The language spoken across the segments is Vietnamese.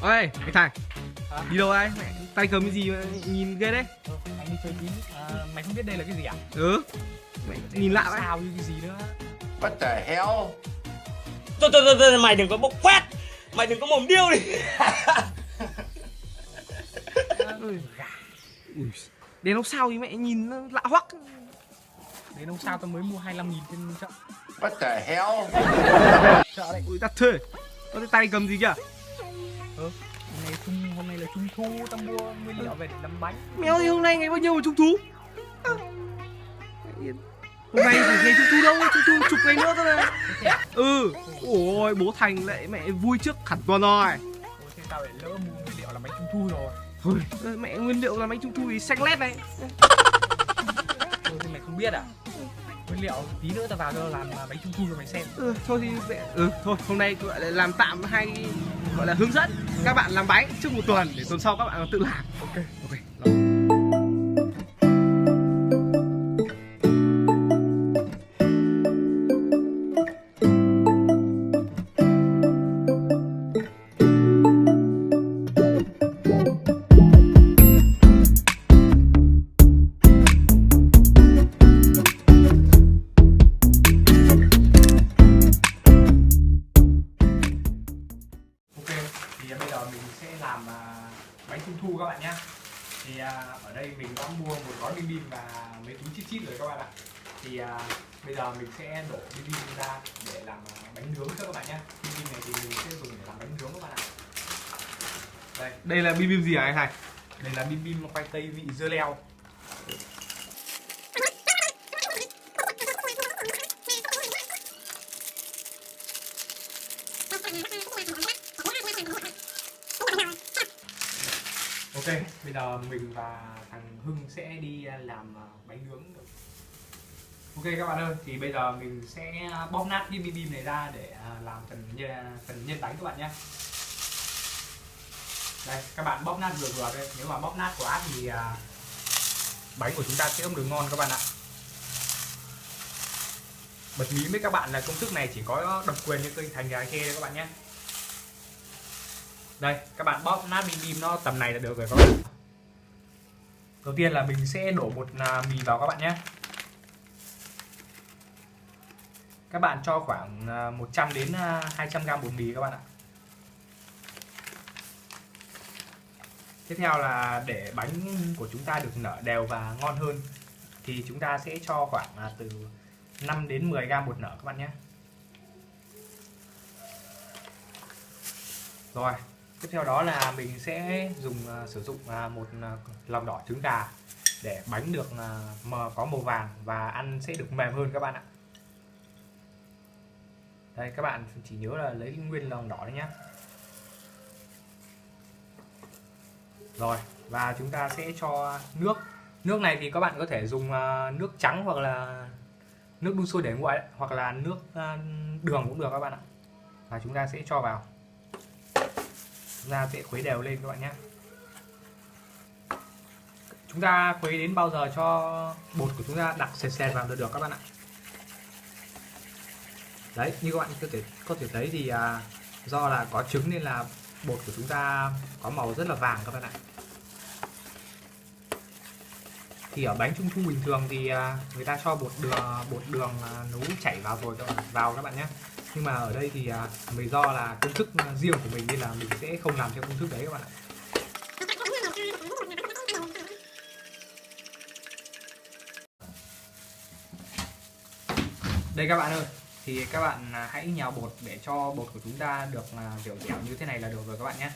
Ôi, anh Thành, Hả? đi đâu đây? Mẹ, tay cầm cái gì mà nhìn ghê đấy? Anh đi chơi tí. Mày không biết đây là cái gì à? Ừ, mẹ, nhìn lạ vậy. Sao như cái gì nữa? What the hell? Thôi, mày đừng có bốc phét. Mày đừng có mồm điêu đi. Ui, đến lúc sau thì mẹ nhìn nó lạ hoắc. Đến hôm sau tao mới mua 25.000 trên chợ. What the hell? Chợ đấy. Ui, đắt thuê. Có cái tay cầm gì kìa? Hôm nay là trung thu, tao mua nguyên liệu về để làm bánh. Mèo thì hôm nay ngày bao nhiêu mà trung thu? Hôm nay thì ngày trung thu đâu, trung thu chục ngày nữa thôi này. Ừ, ôi bố Thành lại mẹ vui trước hẳn tuần rồi. Ôi thế tao lại lỡ mua nguyên liệu làm bánh trung thu rồi. Thôi, mẹ nguyên liệu làm bánh trung thu thì xanh lét này. Ôi thế mày không biết à? Nguyên liệu tí nữa tao vào cho làm bánh trung thu cho mày xem. Thôi thì mẹ, thôi hôm nay gọi là làm tạm hay gọi là hướng dẫn các bạn làm bánh trước một tuần để tuần sau các bạn tự làm. Ok. Ok. Thì bây giờ mình sẽ làm bánh trung thu các bạn nhé. Thì ở đây mình đã mua một gói bim bim và mấy túi chip chip rồi các bạn ạ. Thì bây giờ mình sẽ đổ bim bim ra để làm bánh nướng cho các bạn nhé. Bim bim này thì mình sẽ dùng để làm bánh nướng các bạn ạ. Đây là bim bim gì hả anh Thành? Đây là bim bim khoai tây vị dưa leo. Ok, bây giờ mình và thằng Hưng sẽ đi làm bánh nướng. Ok các bạn ơi, thì bây giờ mình sẽ bóp nát cái bim bim này ra để làm phần nhân bánh các bạn nhé. Đây, các bạn bóp nát vừa vừa đây. Nếu mà bóp nát quá thì bánh của chúng ta sẽ không được ngon các bạn ạ. Bật mí với các bạn là công thức này chỉ có độc quyền như kênh Thành Gà Kê đây các bạn nhé. Đây, các bạn bóp nát bim bim nó tầm này là được rồi các bạn. Đầu tiên là mình sẽ đổ bột mì vào các bạn nhé. Các bạn cho khoảng 100 đến 200 g bột mì các bạn ạ. Tiếp theo là để bánh của chúng ta được nở đều và ngon hơn thì chúng ta sẽ cho khoảng từ 5 đến 10 g bột nở các bạn nhé. Rồi, tiếp theo đó là mình sẽ sử dụng một lòng đỏ trứng gà để bánh được có màu vàng và ăn sẽ được mềm hơn các bạn ạ. Đây, các bạn chỉ nhớ là lấy nguyên lòng đỏ đấy nhé. Rồi, và chúng ta sẽ cho nước. Nước này thì các bạn có thể dùng nước trắng hoặc là nước đun sôi để nguội hoặc là nước đường cũng được các bạn ạ. Và chúng ta sẽ cho vào. Chúng ta sẽ khuấy đều lên các bạn nhé. Chúng ta khuấy đến bao giờ cho bột của chúng ta đặc sệt sệt vào được các bạn ạ. Đấy, như các bạn có thể thấy thì do là có trứng nên là bột của chúng ta có màu rất là vàng các bạn ạ. Thì ở bánh trung thu bình thường thì người ta cho bột đường nấu chảy vào rồi các bạn nhé. Nhưng mà ở đây thì vì do là công thức riêng của mình nên là mình sẽ không làm theo công thức đấy các bạn ạ. Đây các bạn ơi, thì các bạn hãy nhào bột để cho bột của chúng ta được dẻo dẻo như thế này là được rồi các bạn nhé.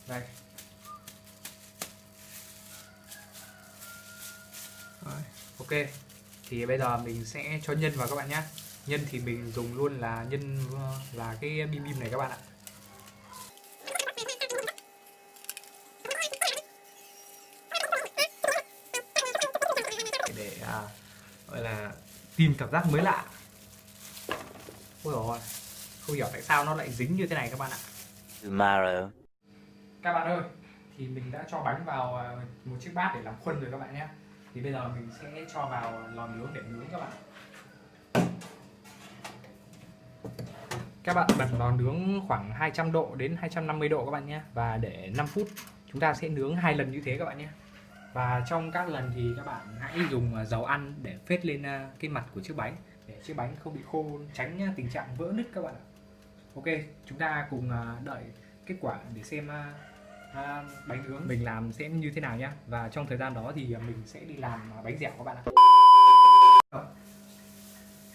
Đây. Ok, thì bây giờ mình sẽ cho nhân vào các bạn nhé. Nhân thì mình dùng luôn là cái bim bim này các bạn ạ. Để gọi là tìm cảm giác mới lạ. Ôi dồi ôi, không hiểu tại sao nó lại dính như thế này các bạn ạ. Tomorrow. Các bạn ơi, thì mình đã cho bánh vào một chiếc bát để làm khuôn rồi các bạn nhé. Thì bây giờ mình sẽ cho vào lò nướng để nướng các bạn. Các bạn bật lò nướng khoảng 200 độ đến 250 độ các bạn nhé. Và để 5 phút. Chúng ta sẽ nướng 2 lần như thế các bạn nhé. Và trong các lần thì các bạn hãy dùng dầu ăn để phết lên cái mặt của chiếc bánh, để chiếc bánh không bị khô, tránh tình trạng vỡ nứt các bạn ạ. Ok, chúng ta cùng đợi kết quả để xem bánh nướng mình làm sẽ như thế nào nhé. Và trong thời gian đó thì mình sẽ đi làm bánh dẻo các bạn ạ.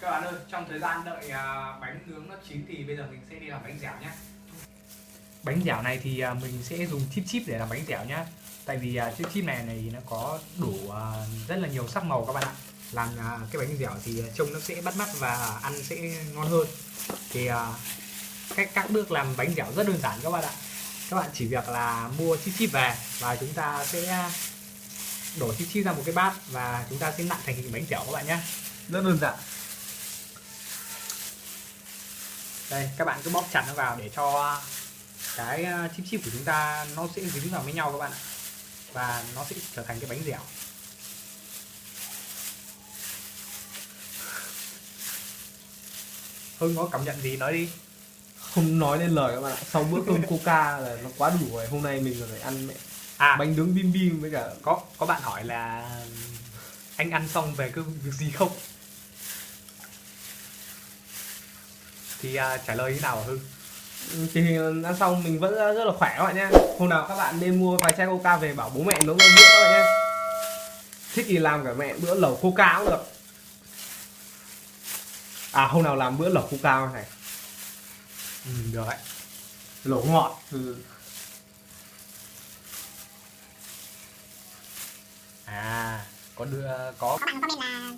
Các bạn ơi, trong thời gian đợi bánh nướng nó chín thì bây giờ mình sẽ đi làm bánh dẻo nhé. Bánh dẻo này thì mình sẽ dùng chip để làm bánh dẻo nhá. Tại vì chiếc chip này nó có đủ rất là nhiều sắc màu các bạn ạ. Làm cái bánh dẻo thì trông nó sẽ bắt mắt và ăn sẽ ngon hơn. Thì các bước làm bánh dẻo rất đơn giản các bạn ạ. Các bạn chỉ việc là mua chip về và chúng ta sẽ đổ chip ra một cái bát và chúng ta sẽ nặn thành hình bánh dẻo các bạn nhé. Rất đơn giản. Đây, các bạn cứ bóp chặt nó vào để cho cái chip của chúng ta nó sẽ dính vào với nhau các bạn ạ. Và nó sẽ trở thành cái bánh dẻo. Hưng có cảm nhận gì nói đi. Không nói nên lời các bạn ạ. Sau bữa cơm Coca là nó quá đủ rồi. Hôm nay mình còn phải ăn bánh nướng bim bim với cả. Có bạn hỏi là anh ăn xong về cái việc gì không? Thì trả lời như nào hả Hưng? Thì ăn xong mình vẫn rất là khỏe các bạn nhé. Hôm nào các bạn nên mua vài chai Coca về bảo bố mẹ nấu bữa các bạn nhé. Thích thì làm cả mẹ bữa lẩu Coca cũng được. Hôm nào làm bữa lẩu Coca này. Được đấy. Lẩu ngọt. Có Các bạn comment là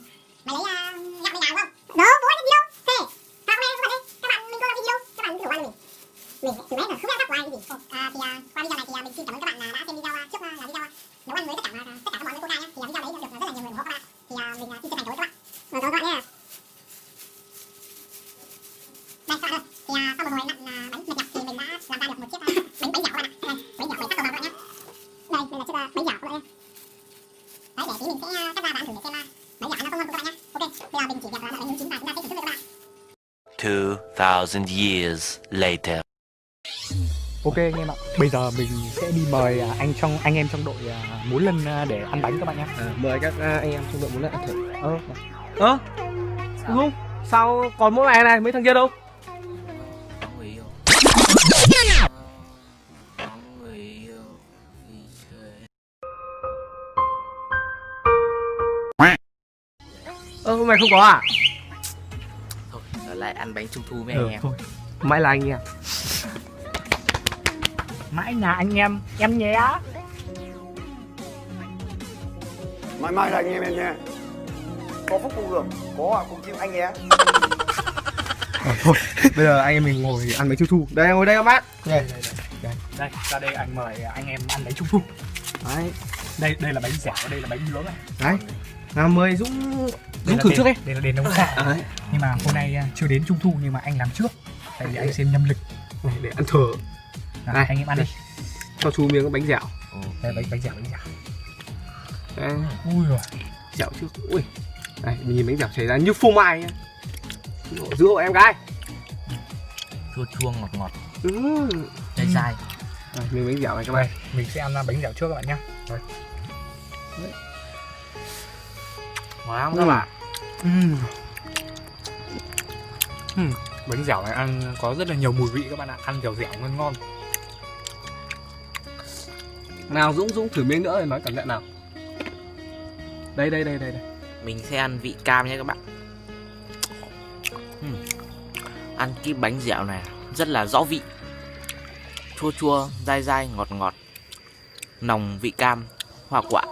mày lấy gạo mày nào không? Đó, bố anh đi đâu? Thế, các bạn ơi, các bạn mình có làm video, các bạn thử qua mình. Mình từ bé là không biết các qua cái gì. Thì qua video này thì mình xin cảm ơn các bạn đã xem video trước là video nấu ăn với tất cả các món với Coca nhé. Thì video đấy được rất là nhiều người ủng hộ các bạn. Thì mình xin chân thành cảm ơn các bạn. Rồi các bạn nhé. Đây các bạn ơi, thì sau một hồi nặn bánh mệt nhọc thì mình đã làm ra được một chiếc bánh dẻo các bạn ạ. Đây, bánh dẻo với sắc màu các bạn nhé. Đây là chiếc bánh dẻo các bạn nhé. Đấy, để tí mình sẽ cắt ra và ăn thử để xem bánh dẻo nó có ngon không các bạn nhé. Ok, bây giờ mình chỉ việc là đợi bánh chín và chúng ta sẽ thưởng thức với các bạn. 2000 years later. Ok anh em ạ. Bây giờ mình sẽ đi mời anh em trong đội muốn lần để ăn bánh các bạn nhé. Mời các anh em trong đội muốn ăn thử. Đúng không? Sao còn mỗi mày này, mấy thằng kia đâu? Mày không có à? Thôi, ở lại ăn bánh trung thu với anh em. Thôi, mãi là anh em. Mãi là anh em nhé. Mãi mãi là anh em nha. Có phúc cùng hưởng, có họa cùng chịu anh nhé. Thôi, bây giờ anh em mình ngồi ăn bánh trung thu. Đây, ngồi đây các bác. Đây, ra đây anh mời anh em ăn bánh trung thu. Đấy. Đây là bánh dẻo, đây là bánh nướng này. Đấy. Nào mời Dũng thử trước đi. Đây là đền ông xã. Nhưng mà hôm nay chưa đến trung thu nhưng mà anh làm trước. Tại vì anh xem nhâm lịch. Để ăn thử. Này, anh em ăn đi. Cho chú miếng bánh dẻo. Đây bánh dẻo. Đây. Ui rồi. Dẻo trước. Ui. Đây, mình nhìn bánh dẻo chảy ra như phô mai nhá. Giữa hộ em gái. Chua chua ngọt ngọt. Dai dai. Miếng bánh dẻo này các bạn. Mình sẽ ăn bánh dẻo trước các bạn nhé. Rồi. Ngon lắm các bạn. Bánh dẻo này ăn có rất là nhiều mùi vị các bạn ạ. Ăn dẻo ngon ngon. Nào Dũng thử miếng nữa rồi nói cảm nhận nào. Đây. Mình sẽ ăn vị cam nha các bạn. Ăn cái bánh dẻo này rất là rõ vị. Chua chua, dai ngọt ngọt. Nồng vị cam, hoa quả.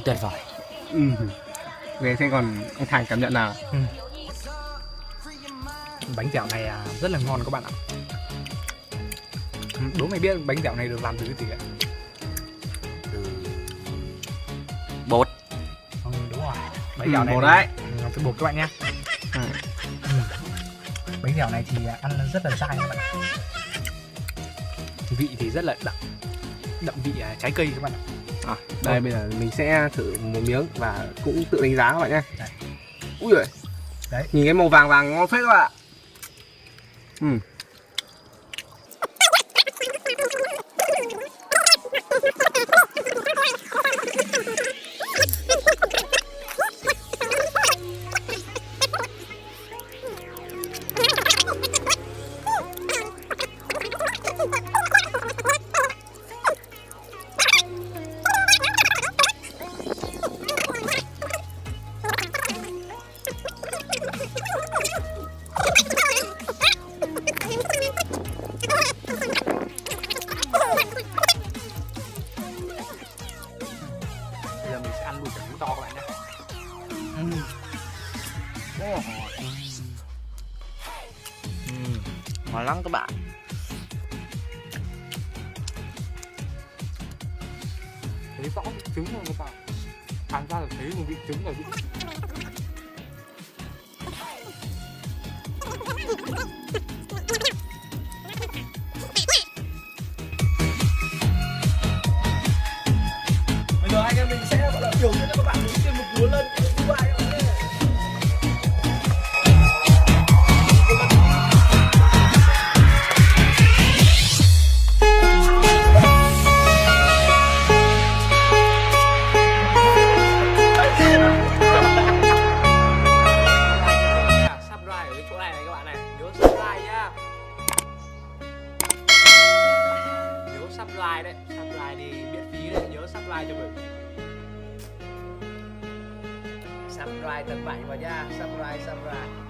Tuyệt vời. Về xem còn anh Thành cảm nhận nào. Bánh dẻo này rất là ngon các bạn ạ. Đố mày biết bánh dẻo này được làm từ cái gì ạ? Từ bột. Đúng rồi. Bánh dẻo này bột đấy. Làm từ bột các bạn nhé. Bánh dẻo này thì ăn rất là dai các bạn ạ. Vị thì rất là đậm vị trái cây các bạn ạ. Đây bây giờ mình sẽ thử một miếng và cũng tự đánh giá các bạn nhé. Ui giời. Đấy. Nhìn cái màu vàng ngon phết các bạn ạ. Bây giờ mình sẽ ăn đùi cả miếng to các bạn nhé. Ngon lắm các bạn. Thấy rõ vị trứng rồi các bạn. Ăn ra là thấy một vị trứng rồi. Bây giờ anh em mình sẽ gọi là biểu diễn cho các bạn một chuyên mục múa lân của Dubai các bạn nhé. Subscribe ở cái chỗ này này các bạn này, nhớ subscribe nhá. Nhớ subscribe đấy, subscribe thì miễn phí đấy, nhớ subscribe cho mình. Subscribe tận bạn vào nha, subscribe.